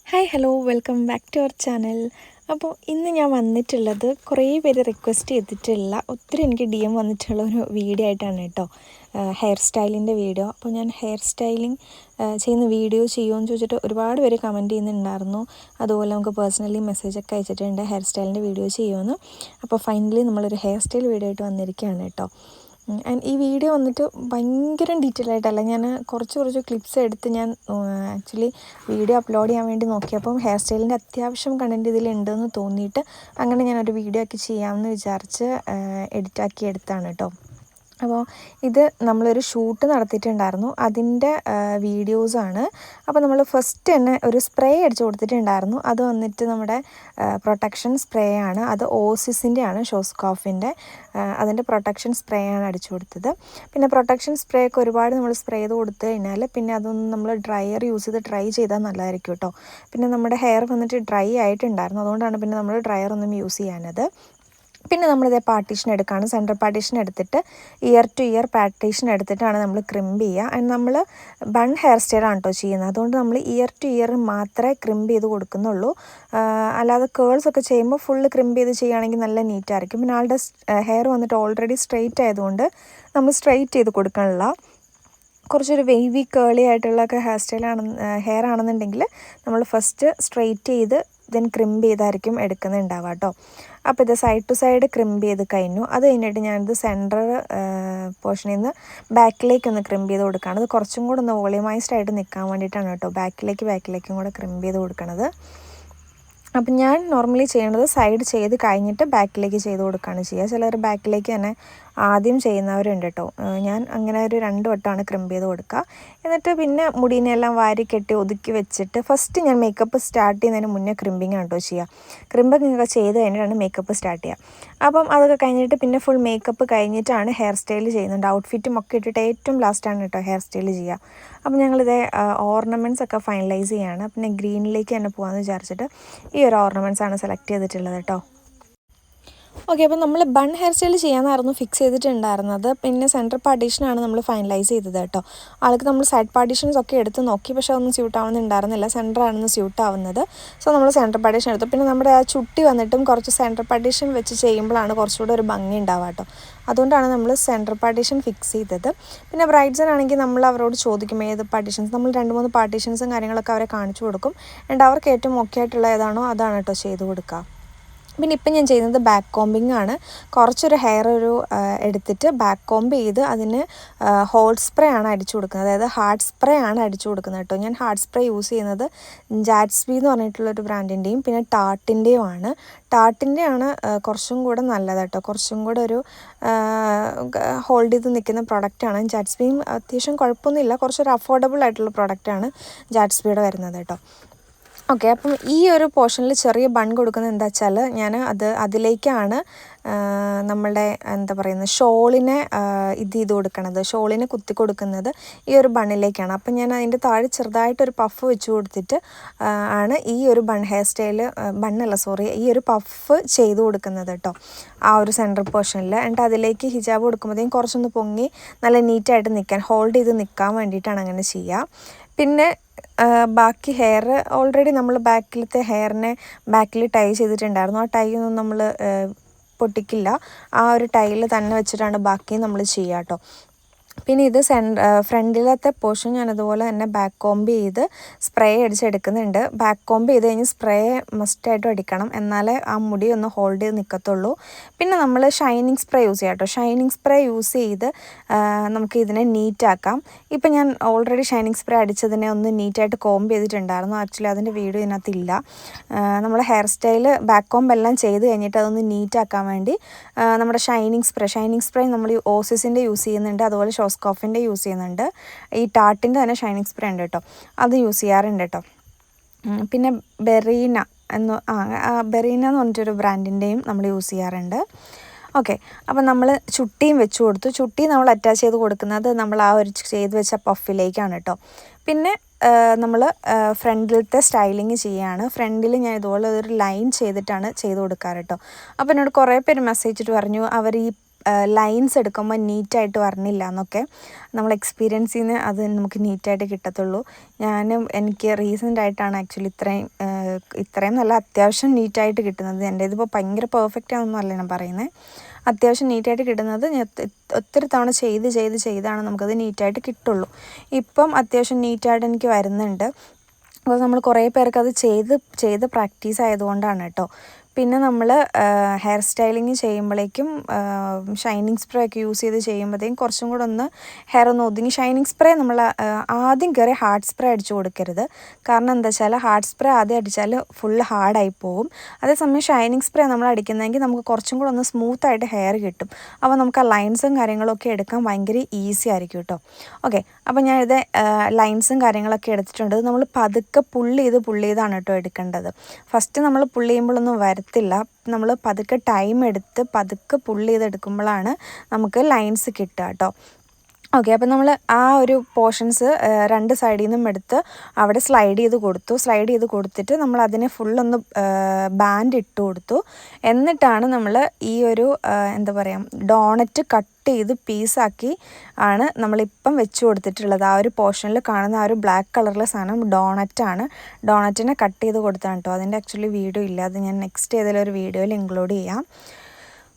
Hi hello welcome back to our channel. അപ്പോൾ ഇന്ന് ഞാൻ വന്നിട്ടുള്ളത് കുറേ പേര് റിക്വസ്റ്റ് ചെയ്തിട്ടുള്ള ഒത്തിരി എനിക്ക് DM വന്നിട്ടുള്ള ഒരു വീഡിയോ ആയിട്ടാണ് കേട്ടോ. ഹെയർ സ്റ്റൈലിൻ്റെ വീഡിയോ. അപ്പോൾ ഞാൻ ഹെയർ സ്റ്റൈലിംഗ് ചെയ്യുന്ന വീഡിയോ ചെയ്യുമെന്ന് ചോദിച്ചിട്ട് ഒരുപാട് പേര് കമൻറ്റ് ചെയ്യുന്നുണ്ടായിരുന്നു. അതുപോലെ നമുക്ക് പേഴ്സണലി മെസ്സേജൊക്കെ അയച്ചിട്ടുണ്ട് ഹെയർ സ്റ്റൈലിൻ്റെ വീഡിയോ ചെയ്യുമെന്ന്. അപ്പോൾ ഫൈനലി നമ്മളൊരു ഹെയർ സ്റ്റൈൽ വീഡിയോ ആയിട്ട് വന്നിരിക്കുകയാണ് കേട്ടോ. ആൻഡ് ഈ വീഡിയോ വന്നിട്ട് ഭയങ്കര ഡീറ്റെയിൽ ആയിട്ടല്ല, ഞാൻ കുറച്ച് ക്ലിപ്സ് എടുത്ത് ഞാൻ ആക്ച്വലി വീഡിയോ അപ്ലോഡ് ചെയ്യാൻ വേണ്ടി നോക്കിയപ്പം ഹെയർ സ്റ്റൈലിൻ്റെ അത്യാവശ്യം കണ്ടൻറ്റ് ഇതിലുണ്ടെന്ന് തോന്നിയിട്ട് അങ്ങനെ ഞാനൊരു വീഡിയോ ആക്കി ചെയ്യാമെന്ന് വിചാരിച്ച് എഡിറ്റാക്കി എടുത്താണ് കേട്ടോ. അപ്പോൾ ഇത് നമ്മളൊരു ഷൂട്ട് നടത്തിയിട്ടുണ്ടായിരുന്നു, അതിൻ്റെ വീഡിയോസാണ്. അപ്പോൾ നമ്മൾ ഫസ്റ്റ് തന്നെ ഒരു സ്പ്രേ അടിച്ചു കൊടുത്തിട്ടുണ്ടായിരുന്നു. അത് വന്നിട്ട് നമ്മുടെ പ്രൊട്ടക്ഷൻ സ്പ്രേ ആണ്. അത് ഓസിസിൻ്റെ ആണ്, ഷോസ്കോഫിൻ്റെ. അതിൻ്റെ പ്രൊട്ടക്ഷൻ സ്പ്രേ ആണ് അടിച്ചു കൊടുത്തത്. പിന്നെ പ്രൊട്ടക്ഷൻ സ്പ്രേ ഒക്കെ ഒരുപാട് നമ്മൾ സ്പ്രേ ചെയ്ത് കൊടുത്തു കഴിഞ്ഞാൽ പിന്നെ അതൊന്ന് നമ്മൾ ഡ്രയർ യൂസ് ചെയ്ത് ഡ്രൈ ചെയ്താൽ നല്ലതായിരിക്കും കേട്ടോ. പിന്നെ നമ്മുടെ ഹെയർ വന്നിട്ട് ഡ്രൈ ആയിട്ടുണ്ടായിരുന്നു, അതുകൊണ്ടാണ് പിന്നെ നമ്മൾ ഡ്രയർ ഒന്നും യൂസ് ചെയ്യാനത്. പിന്നെ നമ്മളിതേ പാർട്ടീഷൻ എടുക്കുകയാണ്. സെൻട്രൽ പാർട്ടീഷൻ എടുത്തിട്ട് ഇയർ ടു ഇയർ പാർട്ടീഷൻ എടുത്തിട്ടാണ് നമ്മൾ ക്രിമ്പ് ചെയ്യുക. ആൻഡ് നമ്മൾ ബൺ ഹെയർ സ്റ്റൈലാണ് കേട്ടോ ചെയ്യുന്നത്. അതുകൊണ്ട് നമ്മൾ ഇയർ ടു ഇയർ മാത്രമേ ക്രിമ്പ് ചെയ്ത് കൊടുക്കുന്നുള്ളൂ. അല്ലാതെ കേൾസൊക്കെ ചെയ്യുമ്പോൾ ഫുള്ള് ക്രിമ്പ് ചെയ്ത് ചെയ്യുകയാണെങ്കിൽ നല്ല നീറ്റായിരിക്കും. പിന്നെ ആളുടെ ഹെയർ വന്നിട്ട് ഓൾറെഡി സ്ട്രെയിറ്റ് ആയതുകൊണ്ട് നമ്മൾ സ്ട്രെയിറ്റ് ചെയ്ത് കൊടുക്കാനുള്ള കുറച്ചൊരു വെയ്വി കേളി ആയിട്ടുള്ളൊക്കെ ഹെയർ ആണെന്നുണ്ടെങ്കിൽ നമ്മൾ ഫസ്റ്റ് സ്ട്രെയിറ്റ് ചെയ്ത് ദെൻ ക്രിമ്പ് ചെയ്തായിരിക്കും എടുക്കുന്നുണ്ടാവുക കേട്ടോ. അപ്പോൾ ഇത് സൈഡ് ടു സൈഡ് ക്രിമ്പ് ചെയ്ത് കഴിഞ്ഞു. അത് കഴിഞ്ഞിട്ട് ഞാനിത് സെൻറ്റർ പോർഷനിൽ നിന്ന് ബാക്കിലേക്ക് ഒന്ന് ക്രിമ്പ് ചെയ്ത് കൊടുക്കുകയാണ്. അത് കുറച്ചും കൂടെ ഒന്ന് വോളിയമൈസ്ഡ് ആയിട്ട് നിൽക്കാൻ വേണ്ടിയിട്ടാണ് കേട്ടോ ബാക്കിലേക്കും കൂടെ ക്രിമ്പ് ചെയ്ത് കൊടുക്കണത്. അപ്പം ഞാൻ നോർമലി ചെയ്യണത് സൈഡ് ചെയ്ത് കഴിഞ്ഞിട്ട് ബാക്കിലേക്ക് ചെയ്ത് കൊടുക്കുകയാണ് ചെയ്യുക. ചിലർ ബാക്കിലേക്ക് തന്നെ ആദ്യം ചെയ്യുന്നവരുണ്ട് കേട്ടോ. ഞാൻ അങ്ങനെ ഒരു 2 വട്ടമാണ് ക്രിമ്പ് ചെയ്ത് കൊടുക്കുക. എന്നിട്ട് പിന്നെ മുടീനെല്ലാം വാരി കെട്ടി ഒതുക്കി വെച്ചിട്ട് ഫസ്റ്റ് ഞാൻ മേക്കപ്പ് സ്റ്റാർട്ട് ചെയ്യുന്നതിന് മുന്നേ ക്രിമ്പിങ് ആണ് കേട്ടോ ചെയ്യുക. ക്രിമ്പിങ് ഒക്കെ ചെയ്ത് കഴിഞ്ഞിട്ടാണ് മേക്കപ്പ് സ്റ്റാർട്ട് ചെയ്യുക. അപ്പം അതൊക്കെ കഴിഞ്ഞിട്ട് പിന്നെ ഫുൾ മേക്കപ്പ് കഴിഞ്ഞിട്ടാണ് ഹെയർ സ്റ്റൈൽ ചെയ്യുന്നുണ്ട്. ഔട്ട്ഫിറ്റും ഒക്കെ ഇട്ടിട്ട് ഏറ്റവും ലാസ്റ്റാണ് കേട്ടോ ഹെയർ സ്റ്റൈൽ ചെയ്യുക. അപ്പം ഞങ്ങളിത് ഓർണമെൻറ്റ്സ് ഒക്കെ ഫൈനലൈസ് ചെയ്യുകയാണ്. പിന്നെ ഗ്രീനിലേക്ക് തന്നെ പോകാമെന്ന് വിചാരിച്ചിട്ട് ഈ ഒരു ഓർണമെൻറ്റ്സ് ആണ് സെലക്ട് ചെയ്തിട്ടുള്ളത് കേട്ടോ. ഓക്കെ, അപ്പോൾ നമ്മൾ ബൺ ഹെയർ സ്റ്റൈൽ ചെയ്യാമെന്നായിരുന്നു ഫിക്സ് ചെയ്തിട്ടുണ്ടായിരുന്നത്. പിന്നെ സെൻട്രൽ പാർട്ടീഷനാണ് നമ്മൾ ഫൈനലൈസ് ചെയ്തത് കേട്ടോ. ആൾക്ക് നമ്മൾ സൈഡ് പാർട്ടീഷൻസ് ഒക്കെ എടുത്ത് നോക്കി, പക്ഷേ അതൊന്നും സ്യൂട്ട് ആവുന്നുണ്ടായിരുന്നില്ല. സെൻറ്ററാണെന്ന് സ്യൂട്ട് ആവുന്നത്. സോ നമ്മൾ സെൻട്രൽ പാർട്ടീഷൻ എടുത്തു. പിന്നെ നമ്മുടെ ആ ചുട്ടി വന്നിട്ടും കുറച്ച് സെൻട്രൽ പാർട്ടീഷൻ വെച്ച് ചെയ്യുമ്പോഴാണ് കുറച്ചുകൂടെ ഒരു ഭംഗി ഉണ്ടാവുക കേട്ടോ. അതുകൊണ്ടാണ് നമ്മൾ സെൻട്രൽ പാർട്ടീഷൻ ഫിക്സ് ചെയ്തത്. പിന്നെ ബ്രൈഡ്സിനാണെങ്കിൽ നമ്മൾ അവരോട് ചോദിക്കും ഏത് പാർട്ടീഷൻസ്, നമ്മൾ 2-3 പാർട്ടീഷൻസും കാര്യങ്ങളൊക്കെ അവരെ കാണിച്ചു കൊടുക്കും. ആൻഡ് അവർക്ക് ഏറ്റവും ഓക്കെ ആയിട്ടുള്ള ഏതാണോ അതാണ് കേട്ടോ ചെയ്ത് കൊടുക്കുക. പിന്നെ ഇപ്പം ഞാൻ ചെയ്യുന്നത് ബാക്ക് കോമ്പിംഗ് ആണ്. കുറച്ചൊരു ഹെയർ എടുത്തിട്ട് ബാക്ക് കോമ്പ് ചെയ്ത് അതിന് ഹോട്ട് സ്പ്രേ ആണ് അടിച്ചു കൊടുക്കുന്നത്, അതായത് ഹാർഡ് സ്പ്രേ ആണ് അടിച്ചു കൊടുക്കുന്നത് കേട്ടോ. ഞാൻ ഹാർഡ് സ്പ്രേ യൂസ് ചെയ്യുന്നത് ജാറ്റ്സ്ബി എന്ന് പറഞ്ഞിട്ടുള്ളൊരു ബ്രാൻഡിൻ്റെയും പിന്നെ ടാർട്ടിൻ്റെയും ആണ്. ടാർട്ടിൻ്റെ ആണ് കുറച്ചും കൂടെ നല്ലത് കേട്ടോ. കുറച്ചും കൂടെ ഒരു ഹോൾഡ് ചെയ്ത് നിൽക്കുന്ന പ്രൊഡക്റ്റാണ്. ജാറ്റ്സ്ബിയും അത്യാവശ്യം കുഴപ്പമൊന്നുമില്ല, കുറച്ചൊരു അഫോർഡബിൾ ആയിട്ടുള്ള പ്രൊഡക്റ്റാണ് ജാറ്റ്സ്ബിയുടെ വരുന്നത് കേട്ടോ. ഓക്കെ, അപ്പം ഈ ഒരു പോർഷനിൽ ചെറിയ ബൺ കൊടുക്കുന്നത് എന്താ വെച്ചാൽ ഞാൻ അതിലേക്കാണ് നമ്മളുടെ എന്താ പറയുന്നത് ഷോളിനെ ചെയ്ത് കൊടുക്കണത്, ഷോളിനെ കുത്തി കൊടുക്കുന്നത് ഈ ഒരു ബണ്ണിലേക്കാണ്. അപ്പം ഞാൻ അതിൻ്റെ താഴെ ചെറുതായിട്ടൊരു പഫ് വെച്ച് കൊടുത്തിട്ട് ആണ് ഈ ഒരു ഈ ഒരു പഫ് ചെയ്ത് കൊടുക്കുന്നത് കേട്ടോ ആ ഒരു സെൻട്രൽ പോർഷനിൽ. എന്നിട്ട് അതിലേക്ക് ഹിജാബ് കൊടുക്കുമ്പോഴത്തേക്കും കുറച്ചൊന്ന് പൊങ്ങി നല്ല നീറ്റായിട്ട് നിൽക്കാൻ, ഹോൾഡ് ചെയ്ത് നിൽക്കാൻ വേണ്ടിയിട്ടാണ് അങ്ങനെ ചെയ്യുക. പിന്നെ ബാക്കി ഹെയർ ഓൾറെഡി നമ്മൾ ബാക്കിലത്തെ ഹെയറിനെ ബാക്കിൽ ടൈ ചെയ്തിട്ടുണ്ടായിരുന്നു. ആ ടൈ ഒന്നും നമ്മൾ പൊട്ടിക്കില്ല, ആ ഒരു ടൈൽ തന്നെ വെച്ചിട്ടാണ് ബാക്കി നമ്മൾ ചെയ്യുക കേട്ടോ. പിന്നെ ഇത് ഫ്രണ്ടിലത്തെ പോർഷൻ ഞാൻ അതുപോലെ തന്നെ ബാക്ക് കോമ്പ് ചെയ്ത് സ്പ്രേ അടിച്ചെടുക്കുന്നുണ്ട്. ബാക്ക് കോമ്പ് ചെയ്ത് കഴിഞ്ഞ് സ്പ്രേ മസ്റ്റായിട്ടും അടിക്കണം, എന്നാലേ ആ മുടി ഒന്ന് ഹോൾഡ് ചെയ്ത് നിൽക്കത്തുള്ളൂ. പിന്നെ നമ്മൾ ഷൈനിങ് സ്പ്രേ യൂസ് ചെയ്യാം കേട്ടോ. ഷൈനിങ് സ്പ്രേ യൂസ് ചെയ്ത് നമുക്ക് ഇതിനെ നീറ്റാക്കാം. ഇപ്പം ഞാൻ ഓൾറെഡി ഷൈനിങ് സ്പ്രേ അടിച്ചതിനെ ഒന്ന് നീറ്റായിട്ട് കോമ്പ് ചെയ്തിട്ടുണ്ടായിരുന്നു. ആക്ച്വലി അതിൻ്റെ വീഡിയോ ഇതിനകത്തില്ല. നമ്മൾ ഹെയർ സ്റ്റൈൽ ബാക്ക് കോമ്പ് എല്ലാം ചെയ്ത് കഴിഞ്ഞിട്ട് അതൊന്ന് നീറ്റാക്കാൻ വേണ്ടി നമ്മുടെ ഷൈനിങ് സ്പ്രേ നമ്മൾ ഓസിസിൻ്റെ യൂസ് ചെയ്യുന്നുണ്ട്, അതുപോലെ ഷോസ്കോഫിൻ്റെ യൂസ് ചെയ്യുന്നുണ്ട്. ഈ ടാർട്ടിൻ്റെ തന്നെ ഷൈനിങ് സ്പ്രേ ഉണ്ട് കേട്ടോ, അത് യൂസ് ചെയ്യാറുണ്ട് കേട്ടോ. പിന്നെ ബെറീന എന്ന് പറഞ്ഞിട്ടൊരു ബ്രാൻഡിൻ്റെയും നമ്മൾ യൂസ് ചെയ്യാറുണ്ട്. ഓക്കെ, അപ്പം നമ്മൾ ചുട്ടിയും വെച്ച് കൊടുത്തു. ചുട്ടി നമ്മൾ അറ്റാച്ച് ചെയ്ത് കൊടുക്കുന്നത് നമ്മൾ ആ ഒരു ചെയ്ത് വെച്ച പഫിലേക്കാണ് കേട്ടോ. പിന്നെ നമ്മൾ ഫ്രണ്ടിലത്തെ സ്റ്റൈലിങ് ചെയ്യുകയാണ്. ഫ്രണ്ടിൽ ഞാൻ ഇതുപോലെ ഒരു ലൈൻ ചെയ്തിട്ടാണ് ചെയ്ത് കൊടുക്കാറ് കേട്ടോ. അപ്പോൾ എന്നോട് കുറേ പേര് മെസ്സേജ് ഇട്ട് പറഞ്ഞു അവർ ഈ ലൈൻസ് എടുക്കുമ്പോൾ നീറ്റായിട്ട് വരണില്ല എന്നൊക്കെ നമ്മൾ എക്സ്പീരിയൻസ് ചെയ്യുന്ന അത് നമുക്ക് നീറ്റായിട്ട് കിട്ടത്തുള്ളൂ. എനിക്ക് റീസെൻ്റ് ആയിട്ടാണ് ആക്ച്വലി ഇത്രയും നല്ല അത്യാവശ്യം നീറ്റായിട്ട് കിട്ടുന്നത്. എൻ്റെ ഇതിപ്പോൾ ഭയങ്കര പെർഫെക്റ്റ് ആണെന്നല്ല ഞാൻ പറയുന്നത്, അത്യാവശ്യം നീറ്റായിട്ട് കിട്ടുന്നത് ഒത്തിരി തവണ ചെയ്താണ് നമുക്കത് നീറ്റായിട്ട് കിട്ടുള്ളൂ. ഇപ്പം അത്യാവശ്യം നീറ്റായിട്ട് എനിക്ക് വരുന്നുണ്ട്. അപ്പോൾ നമ്മൾ കുറേ പേർക്ക് അത് ചെയ്ത് പ്രാക്ടീസ് ആയതുകൊണ്ടാണ് കേട്ടോ. പിന്നെ നമ്മൾ ഹെയർ സ്റ്റൈലിങ് ചെയ്യുമ്പോഴേക്കും ഷൈനിങ് സ്പ്രേ ഒക്കെ യൂസ് ചെയ്ത് ചെയ്യുമ്പോഴത്തേക്കും കുറച്ചും കൂടെ ഒന്ന് ഹെയർ ഒന്ന് ഒതുങ്ങി. ഷൈനിങ് സ്പ്രേ നമ്മൾ ആദ്യം കയറി ഹാർഡ് സ്പ്രേ അടിച്ചു കൊടുക്കരുത്. കാരണം എന്താ വെച്ചാൽ ഹാർഡ് സ്പ്രേ ആദ്യം അടിച്ചാൽ ഫുള്ള് ഹാർഡായി പോകും. അതേസമയം ഷൈനിങ് സ്പ്രേ നമ്മൾ അടിക്കുന്നതെങ്കിൽ നമുക്ക് കുറച്ചും കൂടെ ഒന്ന് സ്മൂത്തായിട്ട് ഹെയർ കിട്ടും. അപ്പോൾ നമുക്ക് ആ ലൈൻസും കാര്യങ്ങളൊക്കെ എടുക്കാൻ ഭയങ്കര ഈസി ആയിരിക്കും കേട്ടോ. ഓക്കെ, അപ്പോൾ ഞാനിത് ലൈൻസും കാര്യങ്ങളൊക്കെ എടുത്തിട്ടുണ്ട്. നമ്മൾ പതുക്കെ പുള്ള് ചെയ്താണ് കേട്ടോ എടുക്കേണ്ടത്. ഫസ്റ്റ് നമ്മൾ പുള്ള് ചെയ്യുമ്പോഴൊന്നും വരത്തില്ല. നമ്മൾ പതുക്കെ ടൈം എടുത്ത് പതുക്കെ പുള്ള് ചെയ്തെടുക്കുമ്പോഴാണ് നമുക്ക് ലൈൻസ് കിട്ടുക കേട്ടോ. ഓക്കെ, അപ്പോൾ നമ്മൾ ആ ഒരു പോർഷൻസ് രണ്ട് സൈഡിൽ നിന്നും എടുത്ത് അവിടെ സ്ലൈഡ് ചെയ്ത് കൊടുത്തിട്ട് നമ്മൾ അതിനെ ഫുള്ളൊന്ന് ബാൻഡ് ഇട്ട് കൊടുത്തു. എന്നിട്ടാണ് നമ്മൾ ഈ ഒരു എന്താ പറയുക ഡോണറ്റ് കട്ട് ചെയ്ത് പീസാക്കി ആണ് നമ്മളിപ്പം വെച്ച് കൊടുത്തിട്ടുള്ളത്. ആ ഒരു പോർഷനിൽ കാണുന്ന ആ ഒരു ബ്ലാക്ക് കളറിലെ സാധനം ഡോണറ്റാണ്. ഡോണറ്റിനെ കട്ട് ചെയ്ത് കൊടുത്താണ് കേട്ടോ. അതിൻ്റെ ആക്ച്വലി വീഡിയോ ഇല്ല, അത് ഞാൻ നെക്സ്റ്റ് ഏതെങ്കിലും ഒരു വീഡിയോയിൽ ഇൻക്ലൂഡ് ചെയ്യാം.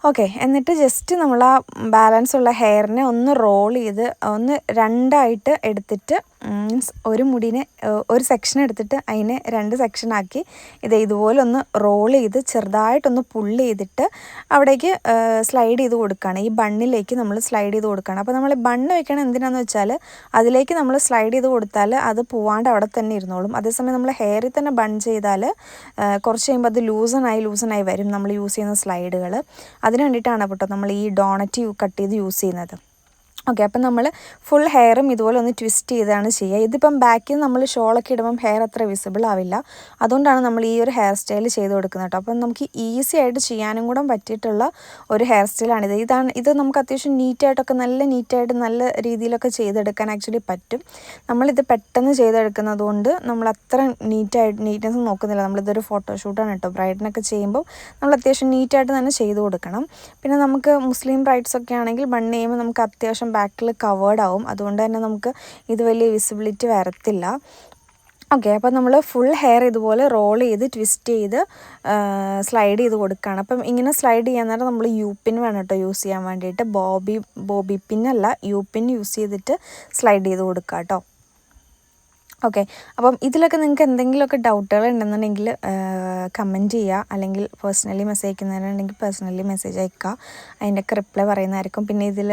ഓക്കെ, എന്നിട്ട് ജസ്റ്റ് നമ്മൾ ആ ബാലൻസ് ഉള്ള ഹെയറിനെ ഒന്ന് റോൾ ചെയ്ത് ഒന്ന് രണ്ടായിട്ട് എടുത്തിട്ട് മീൻസ് ഒരു മുടിനെ ഒരു സെക്ഷൻ എടുത്തിട്ട് അതിനെ രണ്ട് സെക്ഷനാക്കി ഇതുപോലെ ഒന്ന് റോൾ ചെയ്ത് ചെറുതായിട്ടൊന്ന് പുള്ള് ചെയ്തിട്ട് അവിടേക്ക് സ്ലൈഡ് ചെയ്ത് കൊടുക്കുകയാണ്. ഈ ബണ്ണിലേക്ക് നമ്മൾ സ്ലൈഡ് ചെയ്ത് കൊടുക്കുകയാണ്. അപ്പോൾ നമ്മൾ ബണ്ണ് വെക്കണം എന്തിനാണെന്ന് വെച്ചാൽ അതിലേക്ക് നമ്മൾ സ്ലൈഡ് ചെയ്ത് കൊടുത്താൽ അത് പോവാണ്ട് അവിടെ തന്നെ ഇരുന്നോളും. അതേസമയം നമ്മൾ ഹെയറിൽ തന്നെ ബൺ ചെയ്താൽ കുറച്ച് കഴിയുമ്പോൾ അത് ലൂസണായി വരും നമ്മൾ യൂസ് ചെയ്യുന്ന സ്ലൈഡുകൾ. അതിന് വേണ്ടിയിട്ടാണ് കേട്ടോ നമ്മൾ ഈ ഡോണറ്റ് കട്ട് ചെയ്ത് യൂസ് ചെയ്യുന്നത്. ഓക്കെ, അപ്പം നമ്മൾ ഫുൾ ഹെയറും ഇതുപോലെ ഒന്ന് ട്വിസ്റ്റ് ചെയ്താണ് ചെയ്യുക. ഇതിപ്പം ബാക്കിൽ നമ്മൾ ഷോളൊക്കെ ഇടുമ്പം ഹെയർ അത്ര വിസിബിൾ ആവില്ല. അതുകൊണ്ടാണ് നമ്മൾ ഈ ഒരു ഹെയർ സ്റ്റൈൽ ചെയ്ത് കൊടുക്കുന്നത് കേട്ടോ. അപ്പം നമുക്ക് ഈസി ആയിട്ട് ചെയ്യാനും കൂടെ പറ്റിയിട്ടുള്ള ഒരു ഹെയർ സ്റ്റൈലാണിത്. ഇത് നമുക്ക് അത്യാവശ്യം നീറ്റായിട്ടൊക്കെ നല്ല രീതിയിലൊക്കെ ചെയ്തെടുക്കാൻ ആക്ച്വലി പറ്റും. നമ്മളിത് പെട്ടെന്ന് ചെയ്തെടുക്കുന്നത് കൊണ്ട് നമ്മൾ അത്ര നീറ്റ്നെസ് നോക്കുന്നില്ല. നമ്മളിതൊരു ഫോട്ടോഷൂട്ടാണ് കേട്ടോ. ബ്രൈഡിനൊക്കെ ചെയ്യുമ്പോൾ നമ്മൾ അത്യാവശ്യം നീറ്റായിട്ട് തന്നെ ചെയ്ത് കൊടുക്കണം. പിന്നെ നമുക്ക് മുസ്ലിം ബ്രൈഡ്സൊക്കെ ആണെങ്കിൽ ബണ്ണ് ചെയ്യുമ്പോൾ നമുക്ക് അത്യാവശ്യം ബാക്കിൽ കവേർഡ് ആവും. അതുകൊണ്ട് തന്നെ നമുക്ക് ഇത് വലിയ വിസിബിലിറ്റി വരത്തില്ല. ഓക്കെ, അപ്പോൾ നമ്മൾ ഫുൾ ഹെയർ ഇതുപോലെ റോൾ ചെയ്ത് ട്വിസ്റ്റ് ചെയ്ത് സ്ലൈഡ് ചെയ്ത് കൊടുക്കുകയാണ്. അപ്പം ഇങ്ങനെ സ്ലൈഡ് ചെയ്യാൻ നേരം നമ്മൾ യു-പിൻ വേണം കേട്ടോ യൂസ് ചെയ്യാൻ വേണ്ടിയിട്ട്. ബോബി പിന്നല്ല, യു-പിൻ യൂസ് ചെയ്തിട്ട് സ്ലൈഡ് ചെയ്ത് കൊടുക്കുക കേട്ടോ. ഓക്കെ, അപ്പം ഇതിലൊക്കെ നിങ്ങൾക്ക് എന്തെങ്കിലുമൊക്കെ ഡൗട്ടുകൾ ഉണ്ടെന്നുണ്ടെങ്കിൽ കമൻറ്റ് ചെയ്യുക, അല്ലെങ്കിൽ പേഴ്സണലി മെസ്സേജ് അയക്കുന്നതിനുണ്ടെങ്കിൽ പേഴ്സണലി മെസ്സേജ് അയക്കുക. അതിൻ്റെയൊക്കെ റിപ്ലൈ പറയുന്നതായിരിക്കും. പിന്നെ ഇതിൽ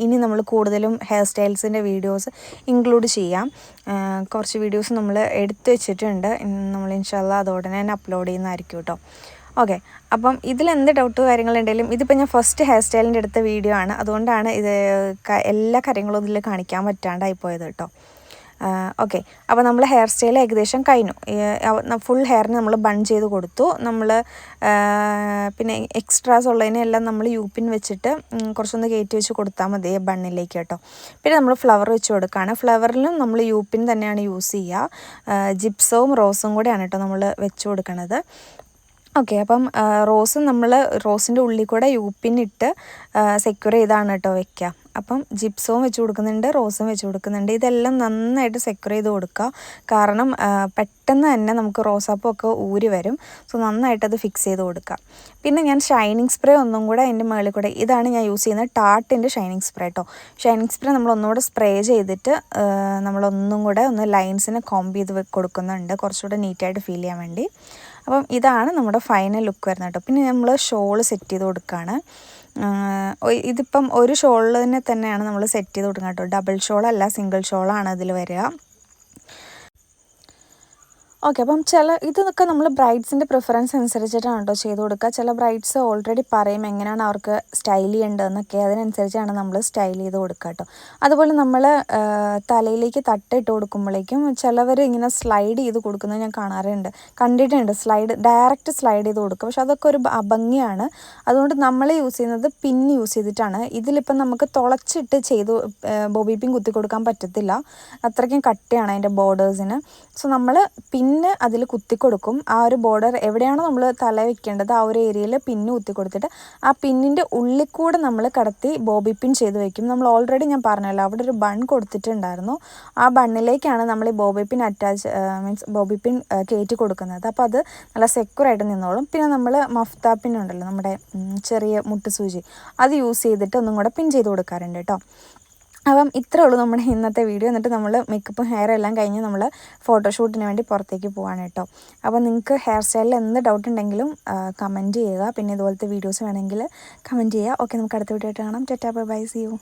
ഇനി നമ്മൾ കൂടുതലും ഹെയർ സ്റ്റൈൽസിൻ്റെ വീഡിയോസ് ഇൻക്ലൂഡ് ചെയ്യാം. കുറച്ച് വീഡിയോസ് നമ്മൾ എടുത്തു വെച്ചിട്ടുണ്ട്. നമ്മൾ ഇൻഷാ അല്ലാഹ് അതോടെ തന്നെ അപ്ലോഡ് ചെയ്യുന്നതായിരിക്കും കേട്ടോ. ഓക്കെ, അപ്പം ഇതിലെന്ത് ഡൗട്ട് കാര്യങ്ങളുണ്ടെങ്കിലും ഇതിപ്പോൾ ഞാൻ ഫസ്റ്റ് ഹെയർ സ്റ്റൈലിൻ്റെ എടുത്ത വീഡിയോ ആണ്. അതുകൊണ്ടാണ് ഇത് എല്ലാ കാര്യങ്ങളും ഇതിൽ കാണിക്കാൻ പറ്റാണ്ടായിപ്പോയത് കേട്ടോ. ഓക്കെ, അപ്പോൾ നമ്മൾ ഹെയർ സ്റ്റൈൽ ഏകദേശം കഴിഞ്ഞു. ഫുൾ ഹെയറിന് നമ്മൾ ബൺ ചെയ്ത് കൊടുത്തു. നമ്മൾ പിന്നെ എക്സ്ട്രാസ് ഉള്ളതിനെല്ലാം നമ്മൾ യു-പിൻ വെച്ചിട്ട് കുറച്ചൊന്ന് കയറ്റി വെച്ച് കൊടുത്താൽ മതി ബണ്ണിലേക്ക് കേട്ടോ. പിന്നെ നമ്മൾ ഫ്ലവർ വെച്ച് കൊടുക്കുകയാണ്. ഫ്ലവറിലും നമ്മൾ യു-പിൻ തന്നെയാണ് യൂസ് ചെയ്യുക. ജിപ്സവും റോസും കൂടെയാണ് കേട്ടോ നമ്മൾ വെച്ച് കൊടുക്കണത്. ഓക്കെ, അപ്പം റോസിൻ്റെ ഉള്ളിൽ കൂടെ യു-പിൻ ഇട്ട് സെക്യൂർ ചെയ്താണ് കേട്ടോ വെക്കുക. അപ്പം ജിപ്സവും വെച്ച് കൊടുക്കുന്നുണ്ട്, റോസും വെച്ച് കൊടുക്കുന്നുണ്ട്. ഇതെല്ലാം നന്നായിട്ട് സെക്യൂർ ചെയ്ത് കൊടുക്കുക. കാരണം പെട്ടെന്ന് തന്നെ നമുക്ക് റോസാപ്പൂവൊക്കെ ഊരി വരും. സോ നന്നായിട്ടത് ഫിക്സ് ചെയ്ത് കൊടുക്കുക. പിന്നെ ഞാൻ ഷൈനിങ് സ്പ്രേ ഒന്നും കൂടെ അതിൻ്റെ മുകളിൽ കൂടെ, ഇതാണ് ഞാൻ യൂസ് ചെയ്യുന്നത് ടാർട്ടിൻ്റെ ഷൈനിങ് സ്പ്രേ കേട്ടോ. ഷൈനിങ് സ്പ്രേ നമ്മളൊന്നുകൂടെ സ്പ്രേ ചെയ്തിട്ട് നമ്മളൊന്നും കൂടെ ഒന്ന് ലൈൻസിനെ കോംബ് ചെയ്ത് കൊടുക്കുന്നുണ്ട്, കുറച്ചുകൂടെ നീറ്റായിട്ട് ഫീൽ ചെയ്യാൻ വേണ്ടി. അപ്പം ഇതാണ് നമ്മുടെ ഫൈനൽ ലുക്ക് വരുന്നത് കേട്ടോ. പിന്നെ നമ്മൾ ഷോൾ സെറ്റ് ചെയ്ത് കൊടുക്കുകയാണ്. ഇതിപ്പം ഒരു ഷോളിനെ തന്നെയാണ് നമ്മൾ സെറ്റ് ചെയ്ത് കൊടുക്കുക കേട്ടോ. ഡബിൾ ഷോളല്ല, സിംഗിൾ ഷോളാണ് അതിൽ വരിക. ഓക്കെ, അപ്പം ഇതൊക്കെ നമ്മൾ ബ്രൈഡ്സിൻ്റെ പ്രിഫറൻസ് അനുസരിച്ചിട്ടാണ് കേട്ടോ ചെയ്ത് കൊടുക്കുക. ചില ബ്രൈഡ്സ് ഓൾറെഡി പറയും എങ്ങനെയാണ് അവർക്ക് സ്റ്റൈൽ ചെയ്യേണ്ടതെന്നൊക്കെ, അതിനനുസരിച്ചാണ് നമ്മൾ സ്റ്റൈൽ ചെയ്ത് കൊടുക്കുക കേട്ടോ. അതുപോലെ നമ്മൾ തലയിലേക്ക് തട്ടിട്ട് കൊടുക്കുമ്പോഴേക്കും ചിലവർ ഇങ്ങനെ സ്ലൈഡ് ചെയ്ത് കൊടുക്കുന്നത് ഞാൻ കണ്ടിട്ടുണ്ട്. ഡയറക്റ്റ് സ്ലൈഡ് ചെയ്ത് കൊടുക്കുക. പക്ഷെ അതൊക്കെ ഒരു അഭംഗിയാണ്. അതുകൊണ്ട് നമ്മൾ യൂസ് ചെയ്യുന്നത് പിൻ യൂസ് ചെയ്തിട്ടാണ്. ഇതിലിപ്പം നമുക്ക് തുളച്ചിട്ട് ബോബി പിൻ കുത്തി കൊടുക്കാൻ പറ്റത്തില്ല, അത്രയ്ക്കും കട്ടിയാണ് അതിൻ്റെ ബോർഡേഴ്സിന്. സോ നമ്മൾ പിൻ പിന്ന് അതിൽ കുത്തി കൊടുക്കും. ആ ഒരു ബോർഡർ എവിടെയാണോ നമ്മൾ തല വെക്കേണ്ടത് ആ ഒരു ഏരിയയിൽ പിന്ന് കുത്തി കൊടുത്തിട്ട് ആ പിന്നിൻ്റെ ഉള്ളിൽ കൂടെ നമ്മൾ കടത്തി ബോബി പിൻ ചെയ്ത് വെക്കും. നമ്മൾ ഓൾറെഡി ഞാൻ പറഞ്ഞല്ലോ അവിടെ ഒരു ബൺ കൊടുത്തിട്ടുണ്ടായിരുന്നു. ആ ബണ്ണിലേക്കാണ് നമ്മൾ ഈ ബോബി പിൻ മീൻസ് ബോബി പിൻ കയറ്റി കൊടുക്കുന്നത്. അപ്പോൾ അത് നല്ല സെക്യൂറായിട്ട് നിന്നോളും. പിന്നെ നമ്മൾ മഫ്ത പിൻ ഉണ്ടല്ലോ, നമ്മുടെ ചെറിയ മുട്ടുസൂചി, അത് യൂസ് ചെയ്തിട്ട് ഒന്നും കൂടെ പിൻ ചെയ്ത് കൊടുക്കാറുണ്ട് കേട്ടോ. അപ്പം ഇത്രേ ഉള്ളൂ നമ്മുടെ ഇന്നത്തെ വീഡിയോ. എന്നിട്ട് നമ്മൾ മേക്കപ്പും ഹെയറും എല്ലാം കഴിഞ്ഞ് നമ്മൾ ഫോട്ടോഷൂട്ടിന് വേണ്ടി പുറത്തേക്ക് പോവാണ് കേട്ടോ. അപ്പോൾ നിങ്ങൾക്ക് ഹെയർ സ്റ്റൈലിൽ എന്ത് ഡൗട്ട് ഉണ്ടെങ്കിലും കമൻറ്റ് ചെയ്യുക. പിന്നെ ഇതുപോലത്തെ വീഡിയോസ് വേണമെങ്കിൽ കമൻറ്റ് ചെയ്യുക. ഓക്കെ, നമുക്ക് അടുത്ത വീഡിയോ ആയിട്ട് കാണാം. Tata, bye, see U.